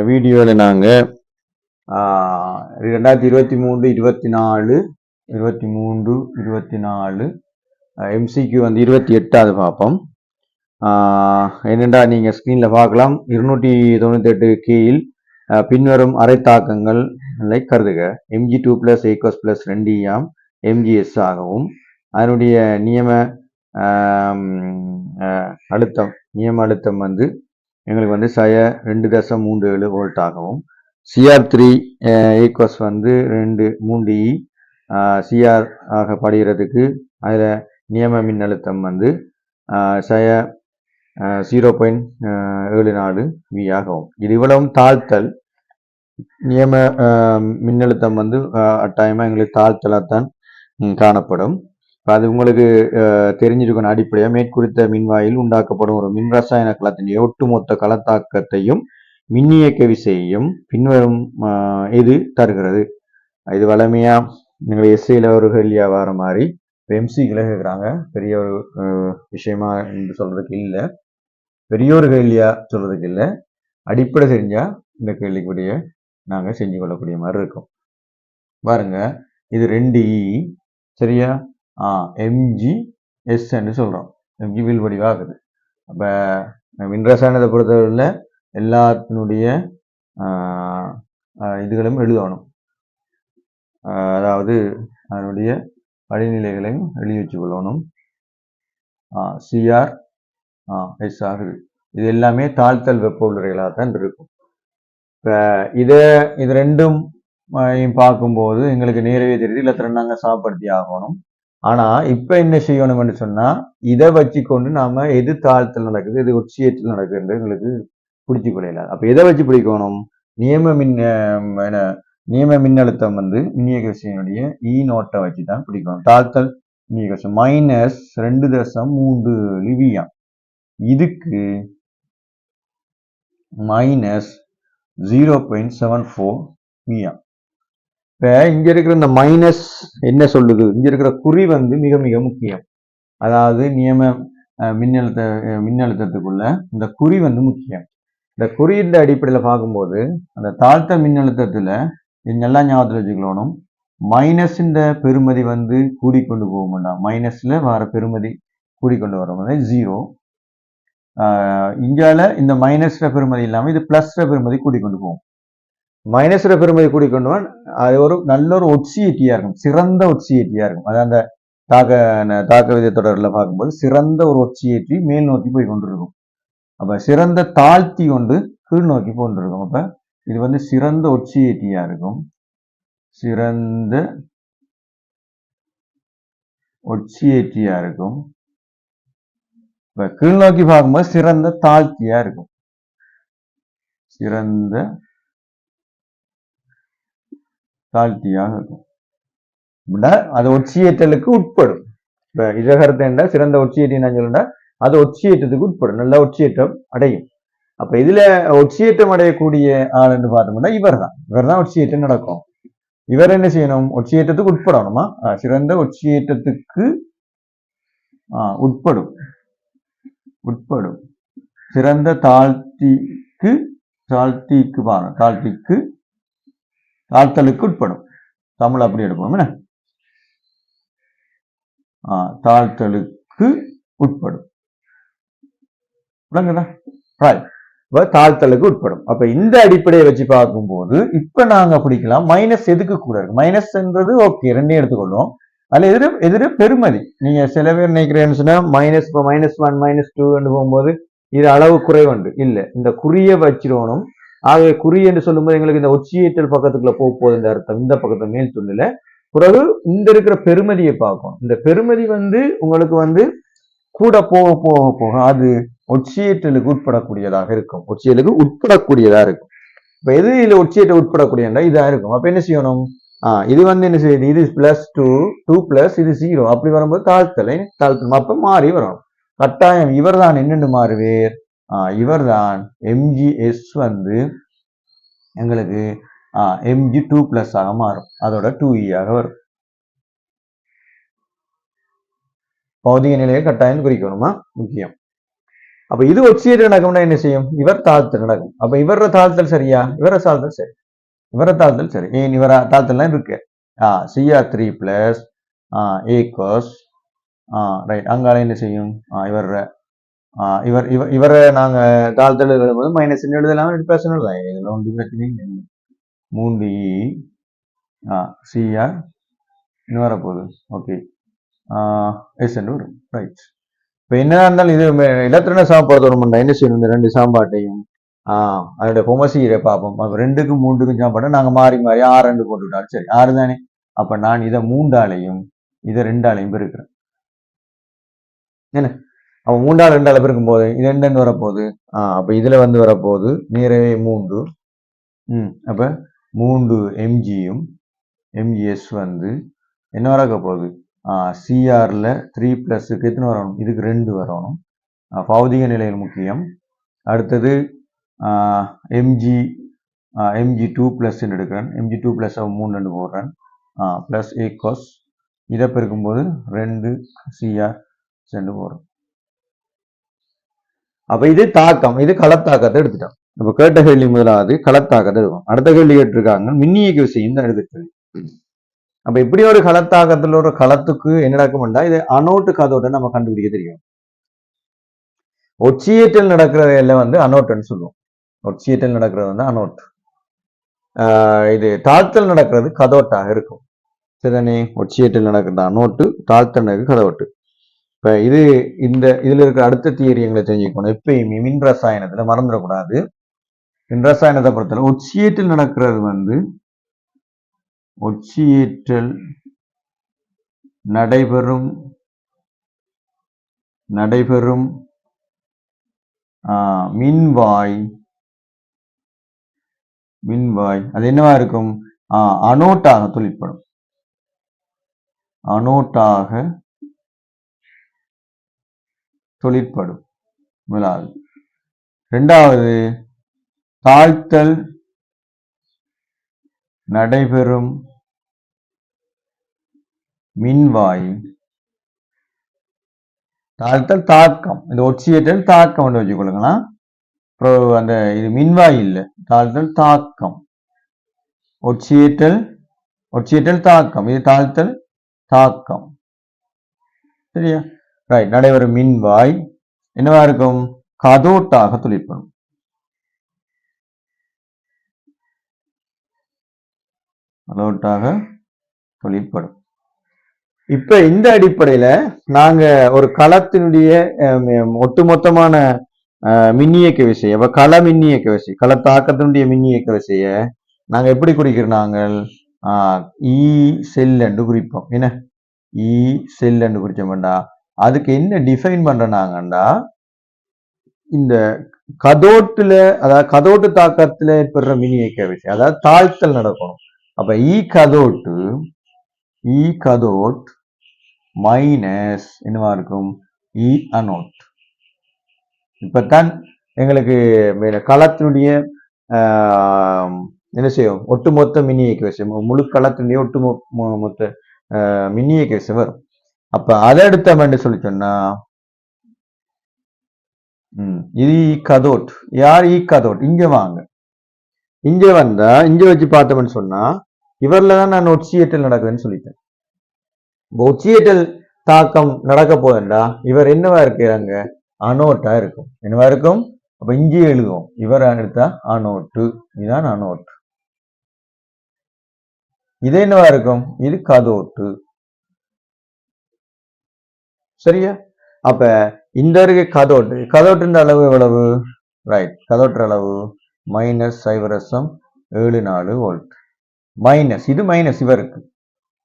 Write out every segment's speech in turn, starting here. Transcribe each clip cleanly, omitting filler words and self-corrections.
வீடியோவில் நாங்கள் 2023 24 எம்சிக்கு வந்து 28வது பார்ப்போம். என்னென்றா நீங்கள் ஸ்க்ரீனில் பார்க்கலாம். 298 கீழ் பின்வரும் அரைத்தாக்கங்களை கருதுக. mg2 + a + 2 mgs ஆகவும் அதனுடைய நியம அழுத்தம் வந்து எங்களுக்கு வந்து 2.37 வோல்ட் ஆகவும், CR3 ஈக்குவஸ் வந்து 3E CR ஆக படுகிறதுக்கு அதில் நியம மின்னழுத்தம் வந்து 0.74 V ஆகவும். இது இவ்வளவும் தாழ்த்தல். நியம மின்னழுத்தம் வந்து அட்டாயமாக எங்களுக்கு தாழ்த்தலாகத்தான் காணப்படும். அது உங்களுக்கு தெரிஞ்சிருக்கணும். அடிப்படையாக மேற்குறித்த மின்வாயில் உண்டாக்கப்படும் ஒரு மின் ரசாயன களத்தின் ஒட்டுமொத்த களத்தாக்கத்தையும் மின்னியக்க விசையையும் பின்வரும் இது தருகிறது. இது வளமையா நீங்கள் எஸ்ஐல ஒரு கேள்வியா வர மாதிரி எம்சிகளை கேட்குறாங்க. பெரிய ஒரு விஷயமா என்று சொல்றதுக்கு இல்லை, பெரிய ஒரு கேள்வியா சொல்றதுக்கு இல்லை. அடிப்படை தெரிஞ்சா இந்த கேள்விக்குரிய நாங்கள் செஞ்சு கொள்ளக்கூடிய மாதிரி இருக்கும். பாருங்க, இது 2E சரியா, mgs என்று சொல்றோம். mg வில் வடிவாகுது. அப்ப மின்ரசாயனத்தை பொறுத்தவரையில் எல்லாத்தினுடைய இதுகளும் எழுதணும். அதாவது அதனுடைய படிநிலைகளையும் எழுதி வச்சு கொள்ளணும். CR S ஆகுது. இது எல்லாமே தாழ்த்தல் வெப்ப உள்ளறைகளாக தான் இருக்கும். இப்போ இது ரெண்டும் பார்க்கும்போது எங்களுக்கு நேரவே தெரியுது, இல்லை நாங்கள் சாப்படுத்தி ஆகணும். ஆனா இப்ப என்ன செய்யணும்னு சொன்னா, இதை வச்சு கொண்டு நாம எது தாழ்த்தல் நடக்குது, எது ஒட்சியேற்றல் நடக்குதுன்றது எங்களுக்கு பிடிச்சு கொள்ளல. அப்ப எதை வச்சு பிடிக்கணும்? நியம மின்னழுத்தம் வந்து மின்னியக்க விசையினுடைய E0 வச்சு தான் பிடிக்கணும். தாழ்த்தல் மின்னியக்க விசை -2.3 லிவியா, இதுக்கு -0.74 வியா. இப்ப இங்க இருக்கிற இந்த மைனஸ் என்ன சொல்லுது? இங்க இருக்கிற குறி வந்து மிக மிக முக்கியம். அதாவது நியம மின்னழுத்தத்துக்குள்ள இந்த குறி வந்து முக்கியம். இந்த குறியின் அடிப்படையில் பார்க்கும்போது அந்த தாழ்த்த மின்னழுத்தத்துல இதெல்லாம் ஞாபகத்தில் வச்சுக்கணும். மைனஸ் இந்த பெருமதி வந்து கூடிக்கொண்டு போக மாட்டான். மைனஸ்ல வர பெருமதி கூடிக்கொண்டு வரும் 0. இங்கால இந்த மைனஸ்ல பெருமதி இல்லாம இது பிளஸ்ல பெருமதி கூடிக்கொண்டு போகும். மைனஸ்ல பெருமதி கூடிக்கொண்டு அது ஒரு நல்ல ஒரு ஒட்சியேட்டியா இருக்கும், சிறந்த ஒட்சியேட்டியா இருக்கும். அது அந்த தாக்க விதை தொடரில் பார்க்கும்போது சிறந்த ஒரு ஒட்சியேற்றி மேல் நோக்கி போய் கொண்டிருக்கும். அப்ப சிறந்த தாழ்த்தி கொண்டு கீழ் நோக்கி கொண்டிருக்கும். அப்ப இது வந்து சிறந்த ஒட்சியேட்டியா இருக்கும். சிறந்த ஒட்சியேட்டியா இருக்கும். இப்ப கீழ் நோக்கி பார்க்கும்போது சிறந்த தாழ்த்தியா இருக்கும். சிறந்த தாழ்த்தியாக இருக்கும். அது ஒட்சியேற்றலுக்கு உட்படும். இப்ப இதகரத்தை சிறந்த ஒட்சியேற்றம் சொல்லுண்டா அது ஒட்சியேற்றத்துக்கு உட்படும், நல்ல ஒட்சியேற்றம் அடையும். அப்ப இதுல ஒட்சியேற்றம் அடையக்கூடிய ஆள் என்று பார்த்தோம்னா இவர் தான் ஒட்சியேற்றம் நடக்கும். இவர் என்ன செய்யணும்? ஒட்சியேற்றத்துக்கு உட்படணுமா? சிறந்த ஒட்சியேற்றத்துக்கு உட்படும். சிறந்த தாழ்த்தலுக்கு உட்படும். தமிழ் அப்படி எடுப்போம். என்ன தாழ்த்தலுக்கு உட்படும். தாழ்த்தலுக்கு உட்படும். அப்ப இந்த அடிப்படையை வச்சு பார்க்கும்போது இப்ப நாங்க பிடிக்கலாம். மைனஸ் எதுக்கு கூட இருக்கு? மைனஸ் என்றது ஓகே, ரெண்டையும் எடுத்துக்கொள்வோம். அதுல எதிர பெருமதி. நீங்க சில பேர் நினைக்கிறேன்னு சொன்னா -1 -2 போகும்போது இது அளவு குறைவுண்டு இல்லை. இந்த குறிய வச்சிடணும். ஆகவே குறி என்று சொல்லும்போது எங்களுக்கு இந்த ஒட்சியேற்றல் பக்கத்துக்குள்ள போகுது இந்த அர்த்தம். இந்த பக்கத்துல மேல் துண்டுல பிறகு இந்த இருக்கிற பெருமதியை பார்க்கணும். இந்த பெருமதி வந்து உங்களுக்கு வந்து கூட போக போக போக அது ஒட்சியேற்றலுக்கு உட்படக்கூடியதாக இருக்கும். இப்ப எது இதுல ஒட்சியேற்ற உட்படக்கூடியதா இதா இருக்கும். அப்ப என்ன செய்யணும்? இது வந்து என்ன செய்யுது? இது +2 இது 0. அப்படி வரும்போது தாழ்த்தல். அப்ப மாறி வரணும் கட்டாயம். இவர் தான் என்னென்னு மாறுவேர்? இவர் தான் mgs வந்து எங்களுக்கு mg2+ ஆக மாறும். அதோட 2E ஆக வரும். பௌதிக நிலையை கட்டாயம் குறிக்கணுமா? முக்கியம். அப்ப இது ஒட்சியேட் நடக்கும்னா என்ன செய்யும்? இவர் தாழ்த்தல் நடக்கும். அப்ப இவர தாழ்த்தல் சரியா? இவர தாழ்த்தல் சரி. இவர தாழ்த்தல் சரி. ஏன் இவர தாழ்த்தல்லாம் இருக்கு. CR3 plus A cos right. அங்கால என்ன செய்யும்? இவர் இவரை நாங்க தாழ்த்தல் எழுதும்போது மைனஸ் எழுதலாம், பிளஸ் எழுதலாம். இதுல ஒன்று பிரச்சனை இல்லை. 3E CR இன்னும் வரப்போகுது. ஓகே, எஸ் என்று வரும். ரைட். இப்ப என்ன இருந்தாலும் இது இலத்திரன சாப்பாடு தொடர்புண்டா என்ன செய்யணும்? இந்த ரெண்டு சாம்பாட்டையும் அதோட பொமசீரை பார்ப்போம். அப்ப 2க்கும் 3க்கும் சாப்பாடு நாங்க மாறி மாறி 6 போட்டுவிட்டாலும் சரி, 6 தானே. அப்ப நான் இதை 3ஆலையும் இதை 2ஆலையும் பெருக்கிறேன். என்ன அவன் 3ஆல் 2ஆல பெருக்கும் போது இது 2 வரப்போகுது. அப்ப இதுல வந்து வரப்போகுது நேரவே 3. அப்ப 3 mgயும் mgs வந்து என்ன வரக்க போகுது? CRல 3 பிளஸுக்கு எத்தனை வரணும்? இதுக்கு 2 வரணும். பௌதிக நிலையில் முக்கியம். அடுத்தது mg2 பிளஸ் எடுக்கிறேன். mg2 பிளஸ் 3 போடுறேன். பிளஸ் A cos இதை பெருக்கும்போது 2 CR சென்று போடுறோம். அப்ப இது தாக்கம், இது களத்தாக்கத்தை எடுத்துட்டோம். இப்ப கேட்ட கேள்வி முதலாவது களத்தாக்கத்தை இருக்கும். அடுத்த கேள்வி கேட்டிருக்காங்க மின்னியக்கு விசையும் தான் எடுத்துட்டு. அப்ப இப்படி ஒரு களத்தாக்கத்துல ஒரு களத்துக்கு என்ன நடக்கும்டா, இது அனோட்டு கதோட்டை நம்ம கண்டுபிடிக்க தெரியும். ஒட்சியேற்றல் நடக்கிறதுல வந்து அனோட்டுன்னு சொல்லுவோம். ஒட்சியேற்றல் நடக்கிறது வந்து அனோட். இது தாழ்த்தல் நடக்கிறது கதோட்டாக இருக்கும். சரிதானே? ஒட்சியேற்றல் நடக்கிறது அனோட்டு, தாழ்த்தல் நடக்கிறது கதோட்டு. இப்ப இதுல இருக்கிற அடுத்த தியரி எங்களை தெரிஞ்சுக்கணும். எப்பயுமே மின் ரசாயனத்துல மறந்துடக்கூடாது. மின் ரசாயனத்தை பொறுத்தவரை ஒட்சியேற்றல் நடக்கிறது வந்து ஒட்சியேற்றல் நடைபெறும் மின்வாய் அது என்னவா இருக்கும்? அனோட்டாக தொழிற்படும். அனோட்டாக தொழிற்படும் முதலாவது. இரண்டாவது, தாழ்த்தல் நடைபெறும் மின்வாய். தாழ்த்தல் தாக்கம், இந்த ஒட்சியேற்றல் தாக்கம் வச்சுக்கொள்ளுங்களா. அந்த இது மின்வாய் இல்லை, தாழ்த்தல் தாக்கம். ஒட்சியேற்றல் தாக்கம், இது தாழ்த்தல் தாக்கம். சரியா? ரைட். நடைபெறும் மின்வாய் என்னவா இருக்கும்? கதோட்டாக தொழிற்படும். கதோட்டாக தொழிற்படும். இப்ப இந்த அடிப்படையில நாங்க ஒரு களத்தினுடைய ஒட்டுமொத்தமான மின்னியக்க விசை, அப்ப கள மின்னியக்க விசை, களத்தாக்கத்தினுடைய மின்னியக்க விசைய நாங்க எப்படி குறிக்கிறோம்? நாங்கள் இ செல் என்று குறிப்போம். என்ன இ செல் என்று குறிச்சோம்டா, அதுக்கு என்ன டிஃபைன் பண்றாங்கண்டா, இந்த கதோட்டுல, அதாவது கதோட்டு தாக்கத்துல ஏற்படுற மின்னியக்க விசை, அதாவது தாழ்த்தல் நடக்கணும். அப்ப இ கதோட் மைனஸ் என்னவா இருக்கும்? இ அனோட். இப்பதான் எங்களுக்கு களத்தினுடைய என்ன செய்யும்? ஒட்டுமொத்த மின்னியக்க விசை, முழு களத்தினுடைய ஒட்டுமொத்த மின்னியக்க விசை வரும். அப்ப அதை எடுத்தோம்னு சொல்லி சொன்னா இது கதோட். யார் இ கதோட்? இங்க வாங்க, இங்க வந்தா இங்க வச்சு பார்த்தோம்னு சொன்னா இவர்ல தான் நான் ஒட்சியேற்றல் நடக்குதுன்னு சொல்லிட்டேன். ஒட்சியேற்றல் தாக்கம் நடக்க போதுண்டா, இவர் என்னவா இருக்கிறாங்க? அனோட்டா இருக்கும். என்னவா இருக்கும்? அப்ப இங்கே எழுதுவோம், இவர் எடுத்தா அனோட்டு, இதுதான் அனோட்டு. இது என்னவா இருக்கும்? இது கதோட்டு. சரியா? அப்ப இந்த இருக்க கதோட்டு அளவு எவ்வளவு? ரைட். கதோட்டு அளவு -0.74 வோல்ட். மைனஸ், இது மைனஸ் இவருக்கு.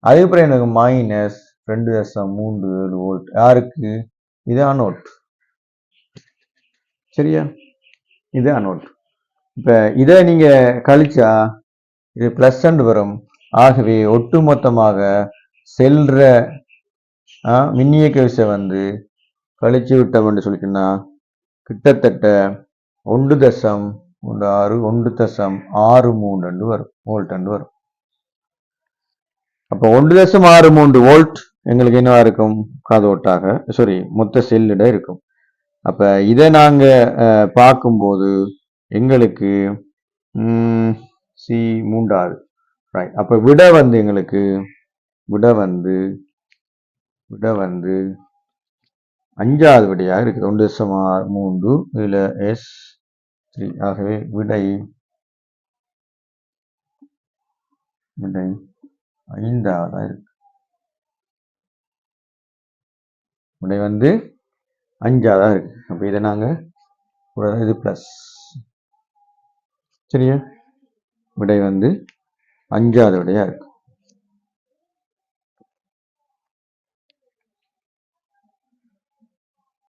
அதுக்கப்புறம் எனக்கு -2.37 வோல்ட். யாருக்கு? இது அனோட். சரியா? இது அனோட். இப்ப இதை நீங்க கழிச்சா இது பிளஸ் வரும். ஆகவே ஒட்டுமொத்தமாக செல்ற மின்னியக்க விசை வந்து கழிச்சு விட்டோம் என்று சொல்லிட்டுன்னா கிட்டத்தட்ட 1.63 வரும், வோல்ட் வரும். அப்ப 1.63 வோல்ட் எங்களுக்கு என்னவா இருக்கும்? கதோட்டாக, சாரி, மொத்த செல்லிட இருக்கும். அப்ப இதை நாங்க பார்க்கும்போது எங்களுக்கு சி மூன்றாவது ரைட். அப்ப விட வந்து எங்களுக்கு விட வந்து விட வந்து அஞ்சாவது விடையாக இருக்குது. 1.3 இதுல எஸ் 3. ஆகவே விடை விடை ஐந்தாவதா இருக்கு. விடை வந்து அஞ்சாவதா இருக்கு. அப்ப இதை நாங்க இது பிளஸ் சரியா, விடை வந்து அஞ்சாவது விடையா இருக்கு.